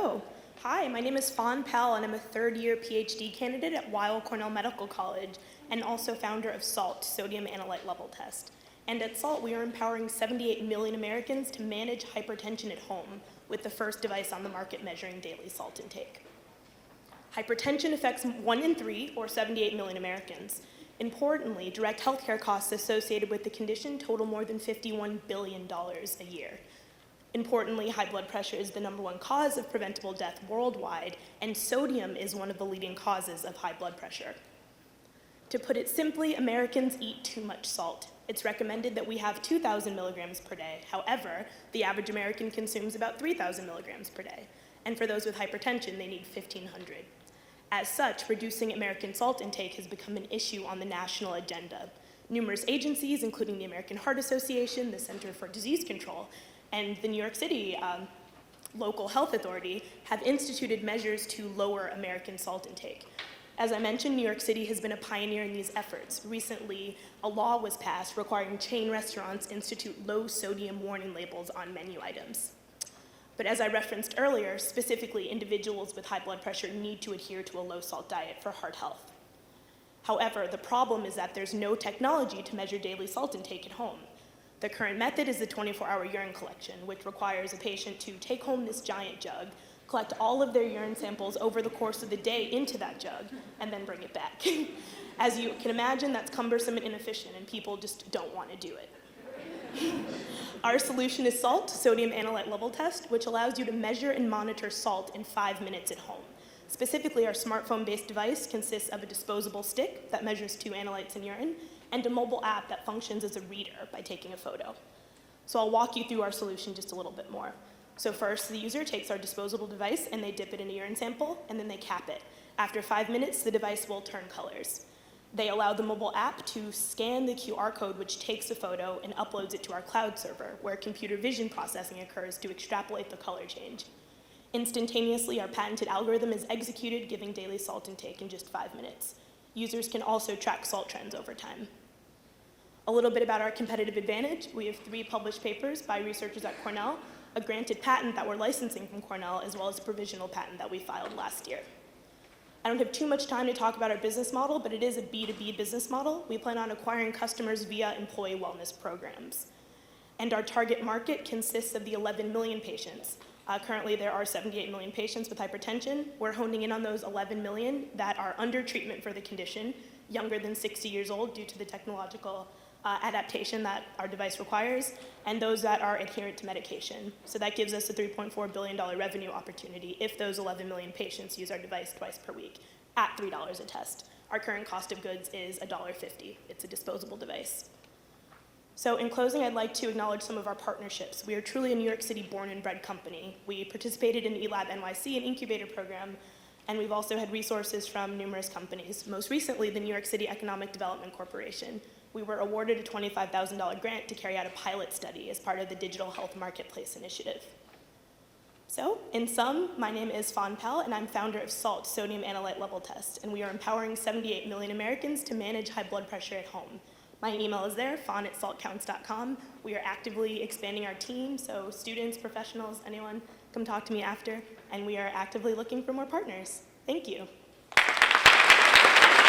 Oh, hi, my name is Fon Powell, and I'm a third-year PhD candidate at Weill Cornell Medical College, and also founder of S.A.L.T, Sodium Analyte Level Test. And at S.A.L.T, we are empowering 78 million Americans to manage hypertension at home with the first device on the market measuring daily salt intake. Hypertension affects 1 in 3, or 78 million Americans. Importantly, direct healthcare costs associated with the condition total more than $51 billion a year. Importantly, high blood pressure is the #1 cause of preventable death worldwide, and sodium is one of the leading causes of high blood pressure. To put it simply, Americans eat too much salt. It's recommended that we have 2,000 milligrams per day. However, the average American consumes about 3,000 milligrams per day. And for those with hypertension, they need 1,500. As such, reducing American salt intake has become an issue on the national agenda. Numerous agencies, including the American Heart Association, the Center for Disease Control, and the New York City local health authority have instituted measures to lower American salt intake. As I mentioned, New York City has been a pioneer in these efforts. Recently, a law was passed requiring chain restaurants institute low sodium warning labels on menu items. But as I referenced earlier, specifically individuals with high blood pressure need to adhere to a low salt diet for heart health. However, the problem is that there's no technology to measure daily salt intake at home. The current method is the 24-hour urine collection, which requires a patient to take home this giant jug, collect all of their urine samples over the course of the day into that jug, and then bring it back. As you can imagine, that's cumbersome and inefficient, and people just don't want to do it. Our solution is S.A.L.T, Sodium Analyte Level Test, which allows you to measure and monitor salt in 5 minutes at home. Specifically, our smartphone-based device consists of a disposable stick that measures 2 analytes in urine, and a mobile app that functions as a reader by taking a photo. So I'll walk you through our solution just a little bit more. So first, the user takes our disposable device and they dip it in a urine sample, and then they cap it. After 5 minutes, the device will turn colors. They allow the mobile app to scan the QR code, which takes a photo and uploads it to our cloud server, where computer vision processing occurs to extrapolate the color change. Instantaneously, our patented algorithm is executed, giving daily salt intake in just 5 minutes. Users can also track salt trends over time. A little bit about our competitive advantage. We have 3 published papers by researchers at Cornell, a granted patent that we're licensing from Cornell, as well as a provisional patent that we filed last year. I don't have too much time to talk about our business model, but it is a B2B business model. We plan on acquiring customers via employee wellness programs. And our target market consists of the 11 million patients. Currently, there are 78 million patients with hypertension. We're honing in on those 11 million that are under treatment for the condition, younger than 60 years old due to the technological adaptation that our device requires, and those that are adherent to medication. So that gives us a $3.4 billion revenue opportunity if those 11 million patients use our device twice per week at $3 a test. Our current cost of goods is $1.50. It's a disposable device. So in closing, I'd like to acknowledge some of our partnerships. We are truly a New York City born and bred company. We participated in eLab NYC, an incubator program, and we've also had resources from numerous companies. Most recently, the New York City Economic Development Corporation. We were awarded a $25,000 grant to carry out a pilot study as part of the Digital Health Marketplace Initiative. So, in sum, my name is Fon Powell, and I'm founder of S.A.L.T, Sodium Analyte Level Test, and we are empowering 78 million Americans to manage high blood pressure at home. My email is there, fon@saltcounts.com. We are actively expanding our team, so students, professionals, anyone, come talk to me after, and we are actively looking for more partners. Thank you.